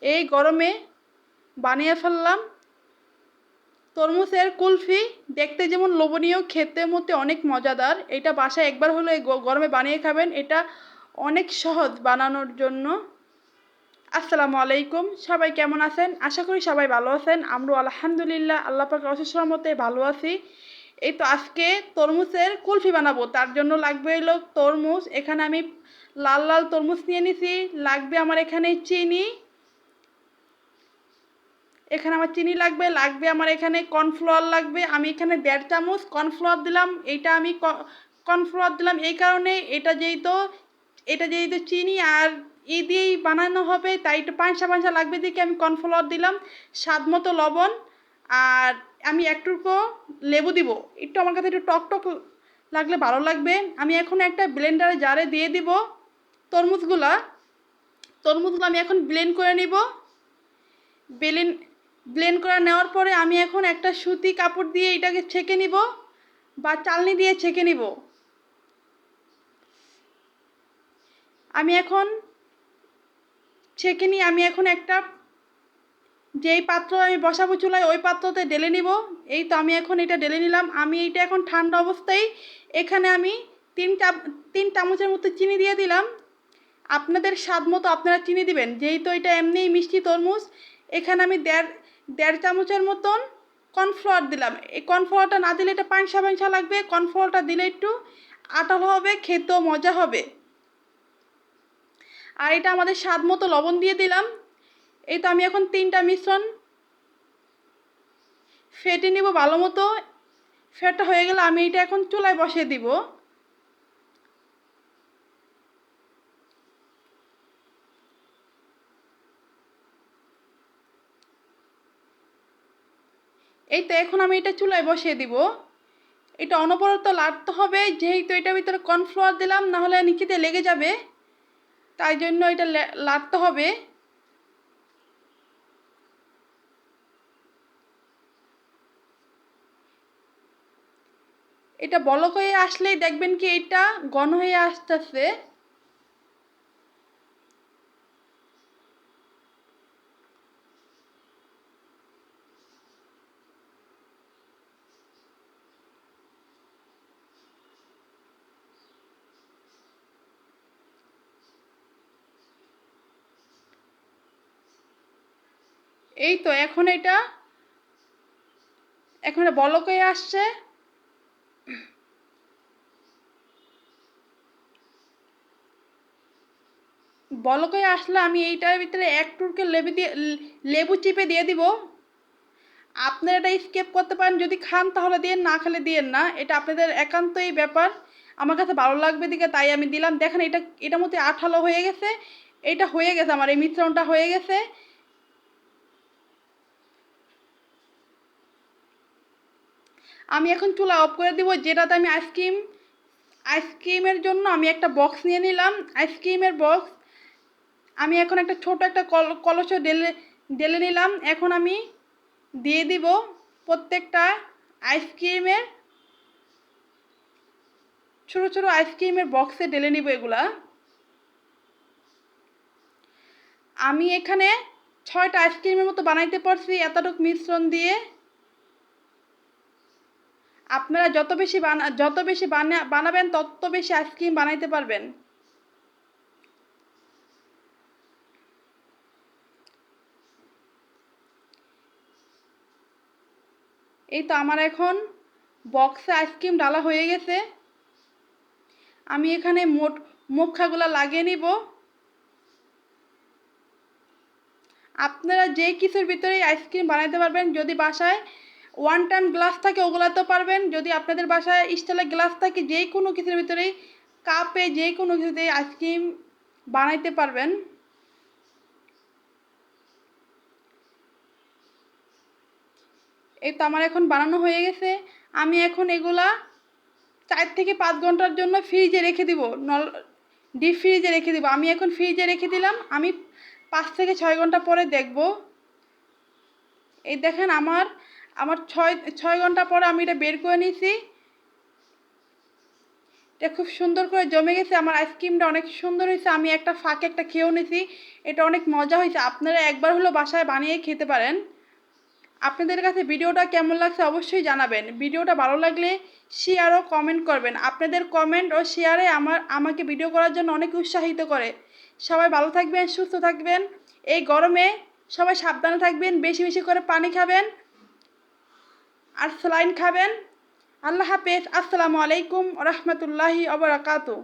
এই গরমে বানিয়ে ফেললাম তরমুজের কুলফি। দেখতে যেমন লোভনীয়, খেতে মধ্যে অনেক মজাদার। এটা বাসায় একবার হলে গরমে বানিয়ে খাবেন। এটা অনেক সহজ বানানোর জন্য। আসসালামু আলাইকুম, সবাই কেমন আছেন? আশা করি সবাই ভালো আছেন। আমরাও আলহামদুলিল্লাহ আল্লাহ পাকের অশেষ রহমতে ভালো আছি। এই তো আজকে তরমুজের কুলফি বানাবো। তার জন্য লাগবে হলো তরমুজ। এখানে আমি লাল লাল তরমুজ নিয়ে নিছি। লাগবে আমার এখানে চিনি। এখানে আমার চিনি লাগবে। আমার এখানে কর্নফ্লাওয়ার লাগবে। আমি এখানে 1.5 চামচ কর্নফ্লাওয়ার দিলাম। এইটা আমি কর্নফ্লাওয়ার দিলাম এই কারণে, এটা যেহেতু চিনি আর দিয়েই বানানো হবে, তাই একটু পাঁচা পাঁচা লাগবে দিকে আমি কর্নফ্লাওয়ার দিলাম। স্বাদ মতো লবণ। আর আমি একটুকু লেবু দিব। একটু আমার কাছে একটু টক টক লাগলে ভালো লাগবে। আমি এখন একটা ব্লেন্ডারে জারে দিয়ে দিব তরমুজগুলো। আমি এখন ব্লেন্ড করে নিব। ব্লেন্ড ব্লেন্ড করে নেওয়ার পরে আমি এখন একটা সুতি কাপড় দিয়ে এটাকে ছেঁকে নিব বা চালনি দিয়ে ছেঁকে নিব। আমি এখন ছেঁকে নিয়ে আমি এখন একটা যেই পাত্র আমি বসাবো চুলায় ওই পাত্রতে ঢেলে নিব। এই তো আমি এখন এটা ঢেলে নিলাম। আমি এটা এখন ঠান্ডা অবস্থায় এখানে আমি 3 চামচের মতো চিনি দিয়ে দিলাম। আপনাদের স্বাদ মতো আপনারা চিনি দিবেন, যেহেতু এটা এমনিই মিষ্টি তরমুজ। এখানে আমি দেড় চামচের মতন কর্নফ্লাওয়ার দিলাম। এই কর্নফ্লাওয়ারটা না দিলে এটা পানসা পানসা লাগবে। কর্নফ্লাওয়ারটা দিলে একটু আঠালো হবে, খেতেও মজা হবে। আর এটা আমাদের স্বাদ মতো লবণ দিয়ে দিলাম। এই তো আমি এখন 3টা মিশ্রণ ফেটে নিব ভালো মতো। ফেটা হয়ে গেলে আমি এটা এখন চুলায় বসিয়ে দিব। এই তো এখন আমি এটা চুলায় বসিয়ে দিব। এটা অনবরত লাড়তে হবে, যেহেতু এটার ভিতরে কর্নফ্লাওয়ার দিলাম, না হলে নিচেতে লেগে যাবে। তাই জন্য এটা লাড়তে হবে। এটা বলক হয়ে আসলেই দেখবেন কি এটা ঘন হয়ে আসতেছে। এই তো এখন এটা বলক হয়ে আসছে। বলক হয়ে আসলে আমি এইটার ভিতরে এক টুকরো লেবু চিপে দিয়ে দিব। আপনারা এটা স্কিপ করতে পারেন, যদি খান তাহলে দিয়েন, না খেলে দিয়েন না। এটা আপনাদের একান্তই ব্যাপার। আমার কাছে ভালো লাগবে দিকে তাই আমি দিলাম। দেখেন এটার মধ্যে আঠালো হয়ে গেছে। এটা হয়ে গেছে, আমার এই মিশ্রণটা হয়ে গেছে। আমি এখন চুলা অফ করে দিব। যেটাতে আমি আইসক্রিমের জন্য আমি একটা বক্স নিয়ে নিলাম, আইসক্রিমের বক্স। আমি এখন একটা ছোট একটা কলস ঢেলে ঢেলে নিলাম। এখন আমি দিয়ে দিব প্রত্যেকটা আইসক্রিমের, ছোট ছোট আইসক্রিমের বক্সে ঢেলে নিব এগুলা। আমি এখানে 6টা আইসক্রিমের মতো বানাইতে পারছি এতটুকু মিশ্রণ দিয়ে। আপনারা যত বেশি বানাবেন তত বেশি আইসক্রিম বানাইতে পারবেন। এই তো আমার এখন বক্সে আইসক্রিম ডালা হয়ে গেছে। আমি এখানে মুখাগুলো লাগিয়ে নিব। আপনারা যে কিছুর ভিতরেই আইসক্রিম বানাইতে পারবেন। যদি বাসায় 1 টাইম গ্লাস থাকে ওগুলাতেও পারবেন। যদি আপনাদের বাসায় স্টিলের গ্লাস থাকে, যে কোনো কিছুর ভিতরেই, কাপে, যে কোনো কিছুতেই আইসক্রিম বানাইতে পারবেন। এই তো আমার এখন বানানো হয়ে গেছে। আমি এখন এগুলা 4 থেকে 5 ঘন্টার জন্য ফ্রিজে রেখে দিব। ডিপ ফ্রিজে রেখে দিব। আমি এখন ফ্রিজে রেখে দিলাম। আমি 5 থেকে 6 ঘন্টা পরে দেখব। এই দেখেন আমার আমার 6 ঘন্টা পরে আমি এটা বের করে নিয়েছি। এটা খুব সুন্দর করে জমে গেছে। আমার আইসক্রিমটা অনেক সুন্দর হয়েছে। আমি একটা ফাঁকে একটা খেয়েও নিয়েছি। এটা অনেক মজা হয়েছে। আপনারা একবার হলেও বাসায় বানিয়ে খেতে পারেন। আপনাদের কাছে ভিডিওটা কেমন লাগছে অবশ্যই জানাবেন। ভিডিওটা ভালো লাগলে শেয়ার ও কমেন্ট করবেন। আপনাদের কমেন্ট ও শেয়ারে আমাকে ভিডিও করার জন্য অনেক উৎসাহিত করে। সবাই ভালো থাকবেন, সুস্থ থাকবেন। এই গরমে সবাই সাবধানে থাকবেন, বেশি বেশি করে পানি খাবেন আর স্যালাইন খাবেন। আল্লাহ হাফেজ। আসসালামু আলাইকুম ওয়া রাহমাতুল্লাহি ওয়া বারাকাতুহু।